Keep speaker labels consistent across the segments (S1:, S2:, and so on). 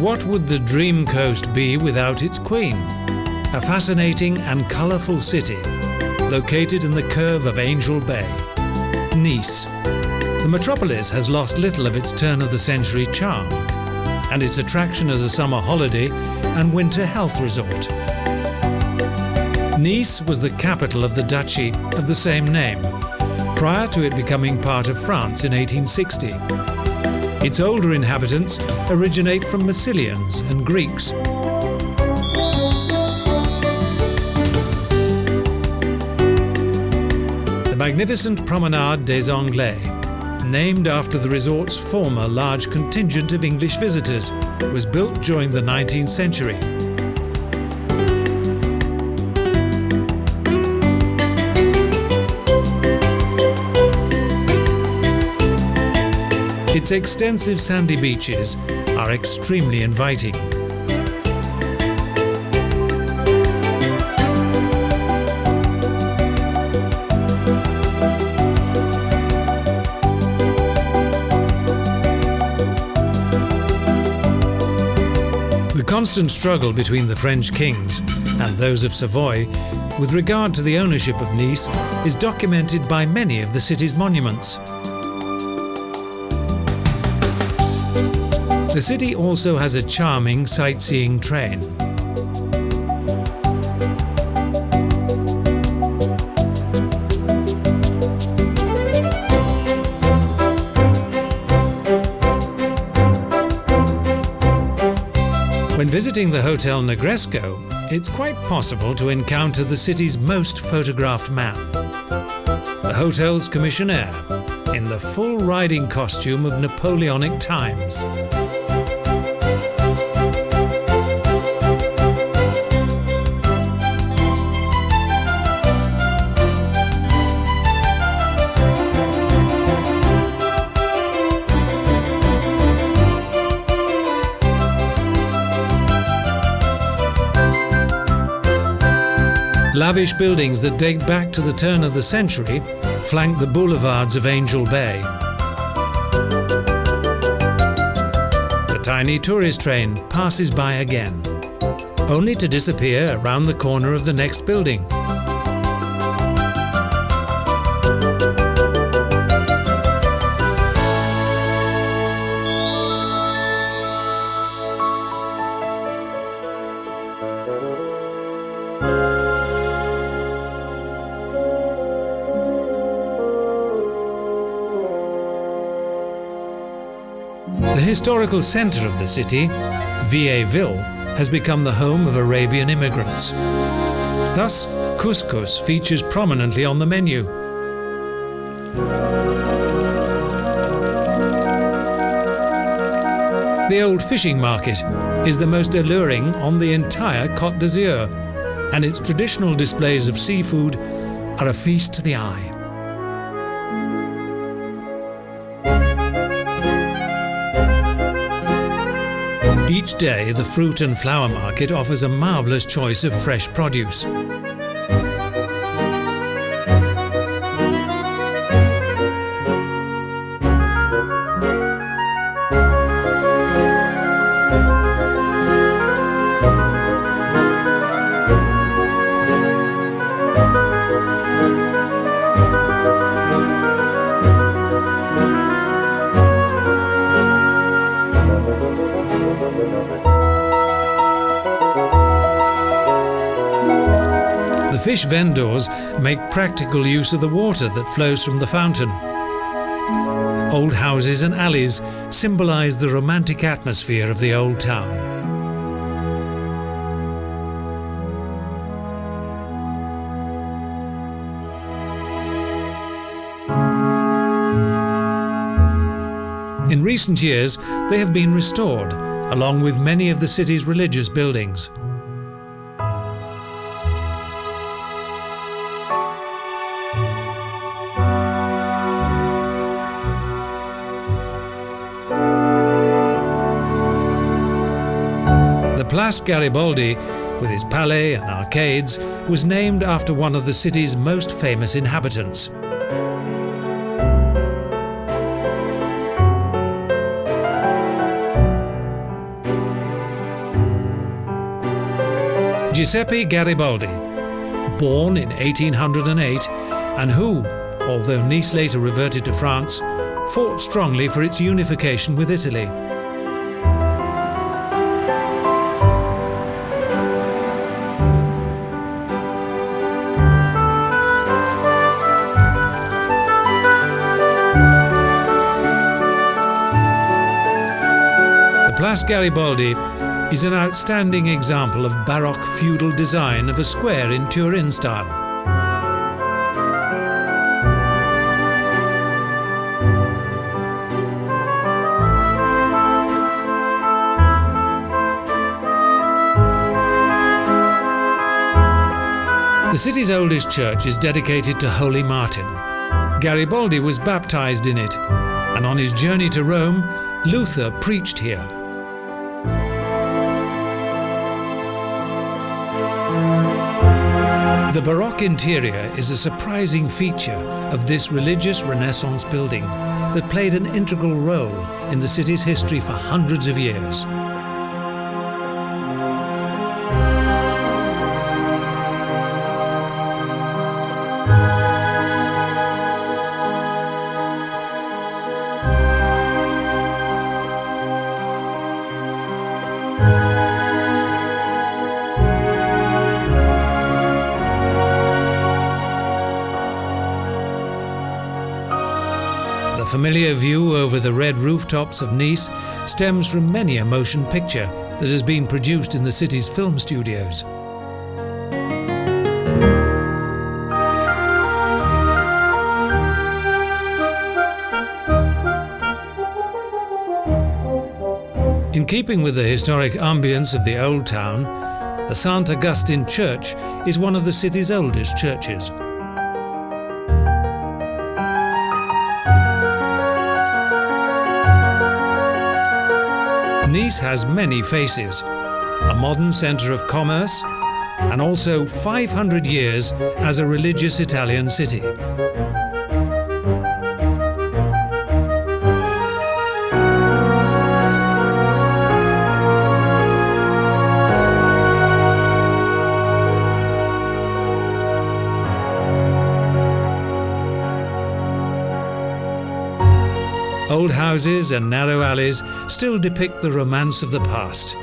S1: What would the dream coast be without its queen? A fascinating and colourful city located in the curve of Angel Bay, Nice. The metropolis has lost little of its turn-of-the-century charm and its attraction as a summer holiday and winter health resort. Nice was the capital of the duchy of the same name, prior to it becoming part of France in 1860. Its older inhabitants originate from Massilians and Greeks. The magnificent Promenade des Anglais, named after the resort's former large contingent of English visitors, was built during the 19th century. Its extensive sandy beaches are extremely inviting. The constant struggle between the French kings and those of Savoy with regard to the ownership of Nice is documented by many of the city's monuments. The city also has a charming sightseeing train. When visiting the Hotel Negresco, it's quite possible to encounter the city's most photographed man, the hotel's commissionaire, in the full riding costume of Napoleonic times. Lavish buildings that date back to the turn of the century flank the boulevards of Angel Bay. The tiny tourist train passes by again, only to disappear around the corner of the next building. The historical centre of the city, Vielle Ville, has become the home of Arabian immigrants. Thus, couscous features prominently on the menu. The old fishing market is the most alluring on the entire Côte d'Azure, and its traditional displays of seafood are a feast to the eye. Each day, the fruit and flower market offers a marvellous choice of fresh produce. The fish vendors make practical use of the water that flows from the fountain. Old houses and alleys symbolize the romantic atmosphere of the old town. In recent years, they have been restored, along with many of the city's religious buildings. The Place Garibaldi, with its Palais and arcades, was named after one of the city's most famous inhabitants. Giuseppe Garibaldi, born in 1808, and who, although Nice later reverted to France, fought strongly for its unification with Italy. The Place Garibaldi is an outstanding example of Baroque feudal design of a square in Turin style. The city's oldest church is dedicated to Holy Martin. Garibaldi was baptized in it, and on his journey to Rome, Luther preached here. The Baroque interior is a surprising feature of this religious Renaissance building that played an integral role in the city's history for hundreds of years. The familiar view over the red rooftops of Nice stems from many a motion picture that has been produced in the city's film studios. In keeping with the historic ambience of the old town, the St. Augustine Church is one of the city's oldest churches. Nice has many faces, a modern centre of commerce, and also 500 years as a religious Italian city. Old houses and narrow alleys still depict the romance of the past.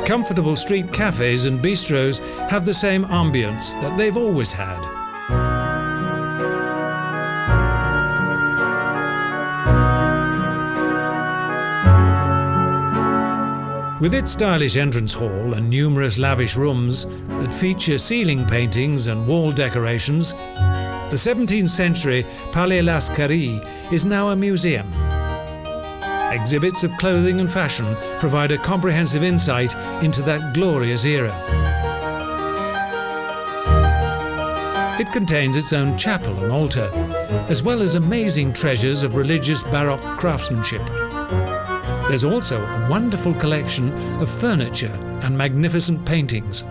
S1: Comfortable street cafes and bistros have the same ambience that they've always had. With its stylish entrance hall and numerous lavish rooms that feature ceiling paintings and wall decorations, the 17th century Palais Lascaris is now a museum. Exhibits of clothing and fashion provide a comprehensive insight into that glorious era. It contains its own chapel and altar, as well as amazing treasures of religious Baroque craftsmanship. There's also a wonderful collection of furniture and magnificent paintings.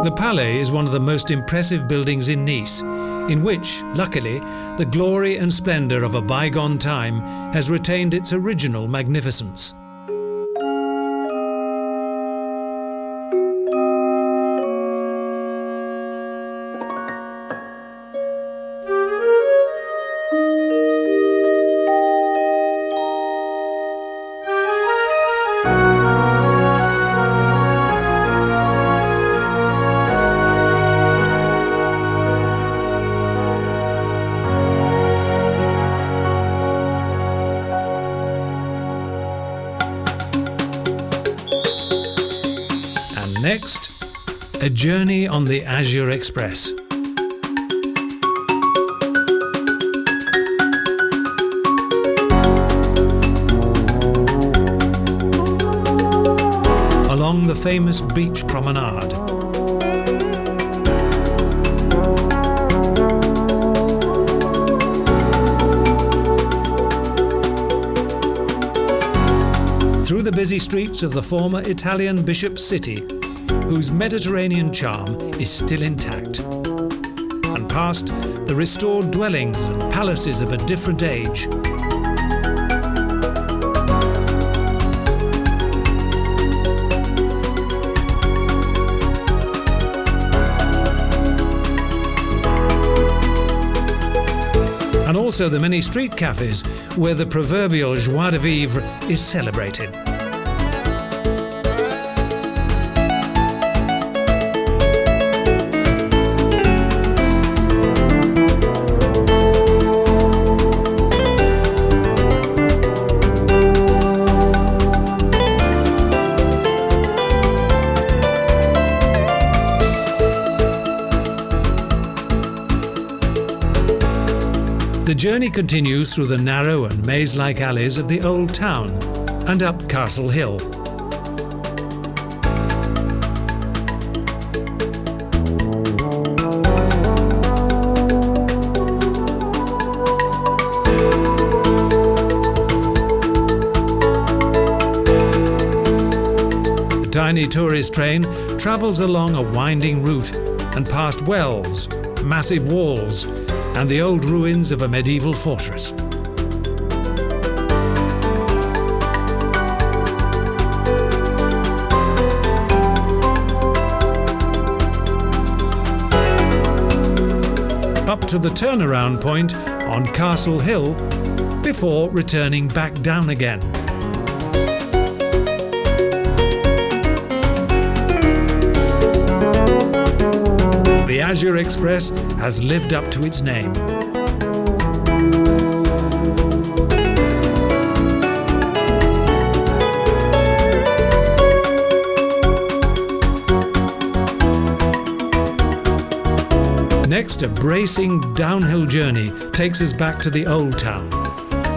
S1: The Palais is one of the most impressive buildings in Nice, in which, luckily, the glory and splendour of a bygone time has retained its original magnificence. Next, A journey on the Azure Express. Along the famous beach promenade. Through the busy streets of the former Italian bishop city, whose Mediterranean charm is still intact, and past the restored dwellings and palaces of a different age. And also the many street cafes where the proverbial joie de vivre is celebrated. The journey continues through the narrow and maze-like alleys of the old town and up Castle Hill. The tiny tourist train travels along a winding route and past wells, massive walls, and the old ruins of a medieval fortress. Up to the turnaround point on Castle Hill before returning back down again. The Azure Express has lived up to its name. Next, a bracing downhill journey takes us back to the old town,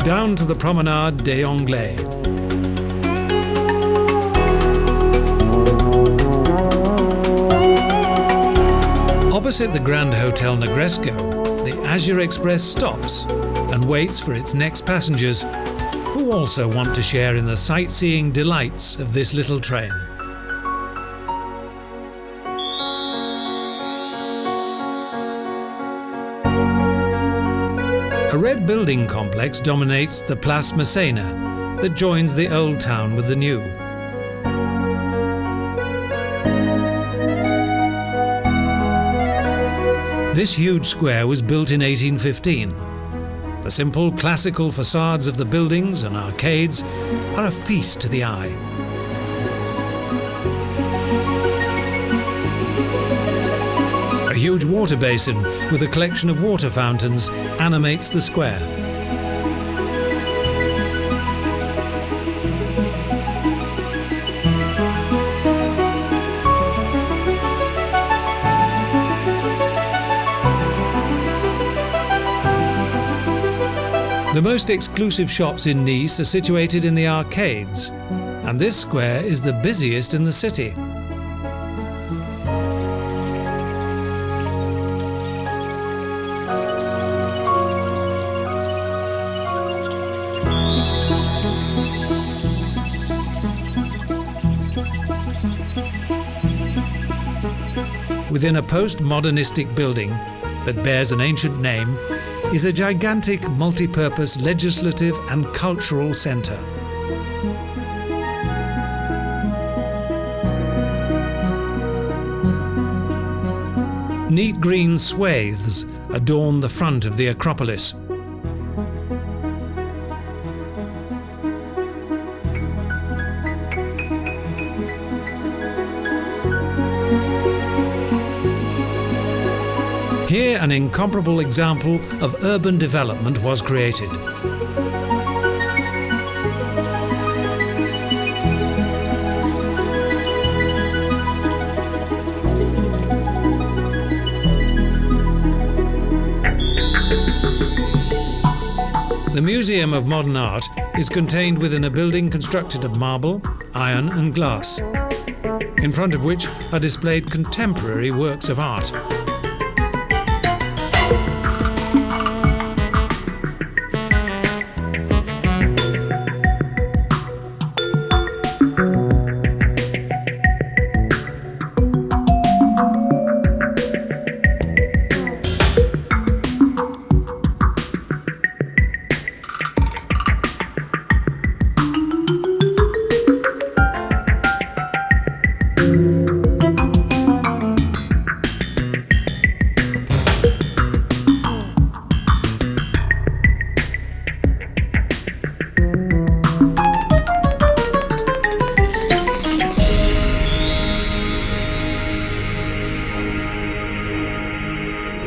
S1: down to the Promenade des Anglais. Opposite the Grand Hotel Negresco, the Azure Express stops and waits for its next passengers, who also want to share in the sightseeing delights of this little train. A red building complex dominates the Place Masséna that joins the old town with the new. This huge square was built in 1815. The simple classical facades of the buildings and arcades are a feast to the eye. A huge water basin with a collection of water fountains animates the square. The most exclusive shops in Nice are situated in the arcades, and this square is the busiest in the city. Within a post-modernistic building that bears an ancient name is a gigantic multi-purpose legislative and cultural centre. Neat green swathes adorn the front of the Acropolis. Here, an incomparable example of urban development was created. The Museum of Modern Art is contained within a building constructed of marble, iron and glass, in front of which are displayed contemporary works of art.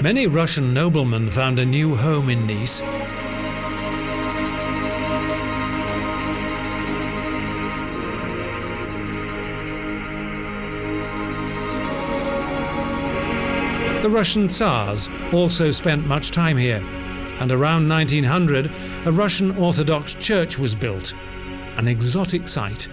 S1: Many Russian noblemen found a new home in Nice. The Russian Tsars also spent much time here, and around 1900 a Russian Orthodox Church was built, an exotic sight.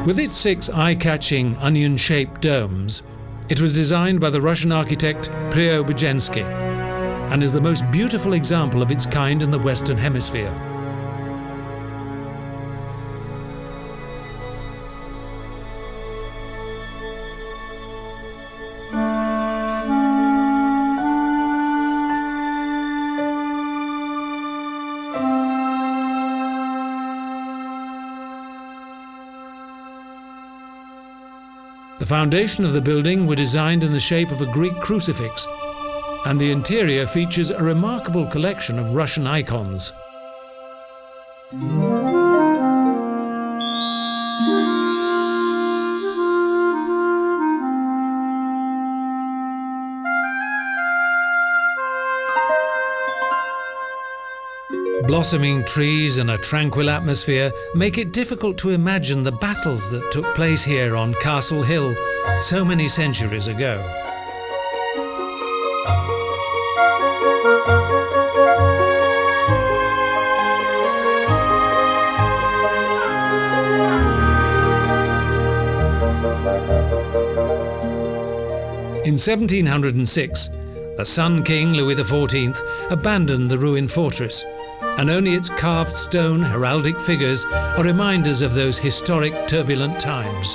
S1: With its 6 eye-catching, onion-shaped domes, it was designed by the Russian architect Preobrajensky and is the most beautiful example of its kind in the Western Hemisphere. The foundation of the building were designed in the shape of a Greek crucifix, and the interior features a remarkable collection of Russian icons. Blossoming trees and a tranquil atmosphere make it difficult to imagine the battles that took place here on Castle Hill so many centuries ago. In 1706, the Sun King Louis XIV abandoned the ruined fortress, and only its carved stone heraldic figures are reminders of those historic turbulent times.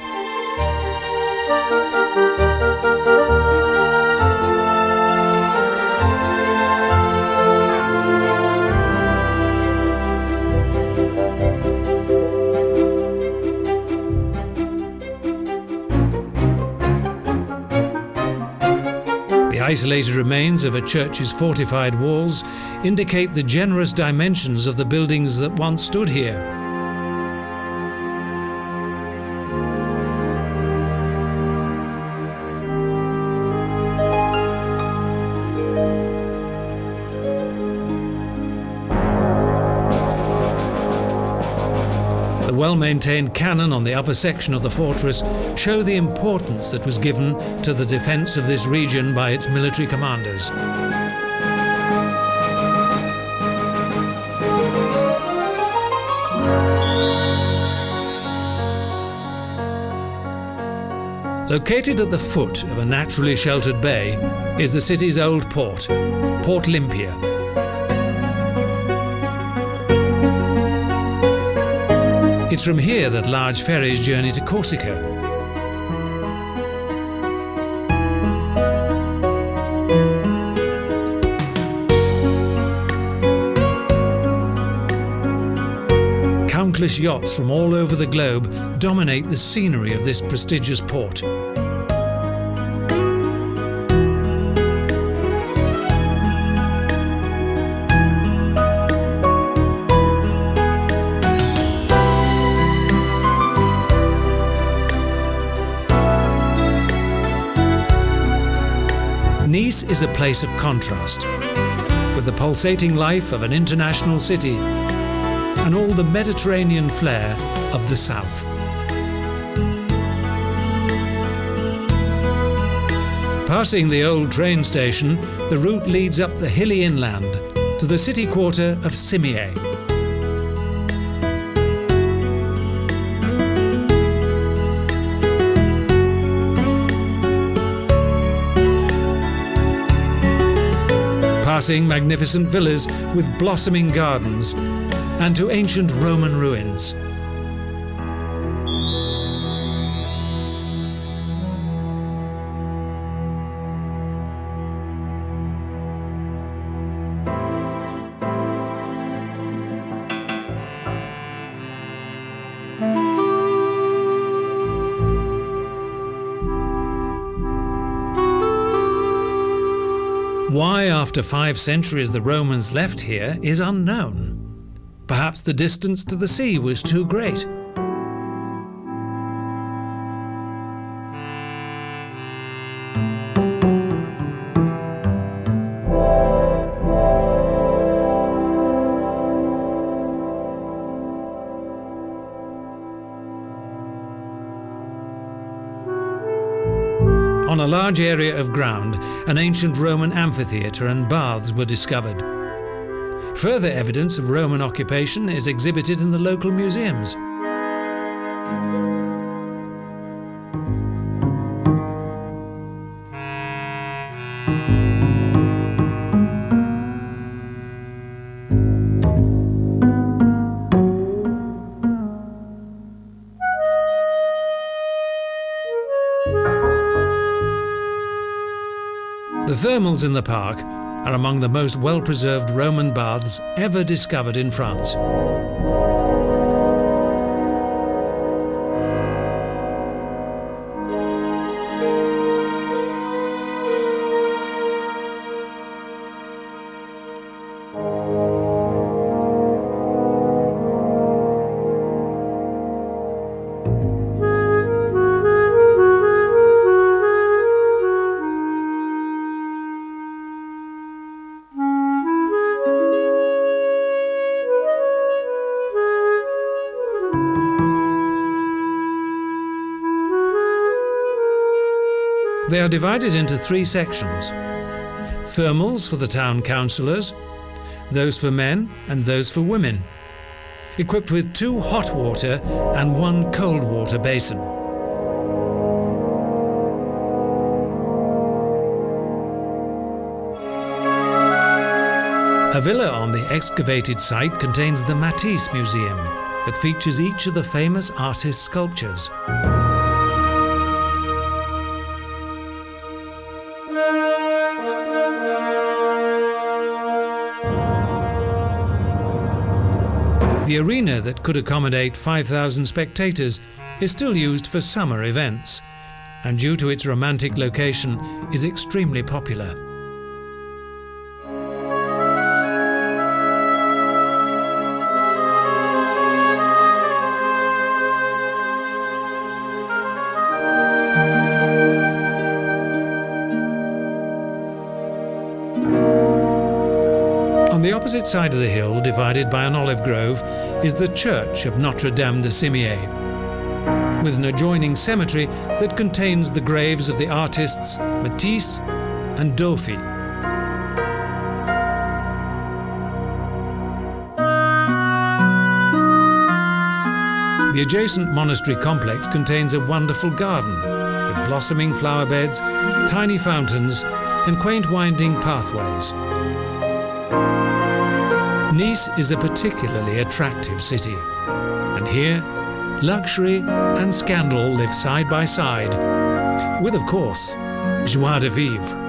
S1: The isolated remains of a church's fortified walls indicate the generous dimensions of the buildings that once stood here. The well-maintained cannon on the upper section of the fortress show the importance that was given to the defence of this region by its military commanders. Located at the foot of a naturally sheltered bay is the city's old port, Port Lympia. It's from here that large ferries journey to Corsica. countless yachts from all over the globe dominate the scenery of this prestigious port. Nice is a place of contrast, with the pulsating life of an international city and all the Mediterranean flair of the south. Passing the old train station, the route leads up the hilly inland to the city quarter of Cimiez. Passing magnificent villas with blossoming gardens and to ancient Roman ruins. Why, after 5 centuries, the Romans left here is unknown. Perhaps the distance to the sea was too great. On a large area of ground, an ancient Roman amphitheatre and baths were discovered. Further evidence of Roman occupation is exhibited in the local museums. The thermals in the park are among the most well-preserved Roman baths ever discovered in France. They are divided into 3 sections: thermals for the town councillors, those for men and those for women, equipped with 2 hot water and 1 cold water basin. A villa on the excavated site contains the Matisse Museum that features each of the famous artist's sculptures. The arena that could accommodate 5,000 spectators is still used for summer events, and due to its romantic location is extremely popular. On the opposite side of the hill, divided by an olive grove, is the church of Notre Dame de Cimiez, with an adjoining cemetery that contains the graves of the artists Matisse and Dofy. The adjacent monastery complex contains a wonderful garden with blossoming flower beds, tiny fountains, and quaint winding pathways. Nice is a particularly attractive city, and here luxury and scandal live side by side, with, of course, joie de vivre.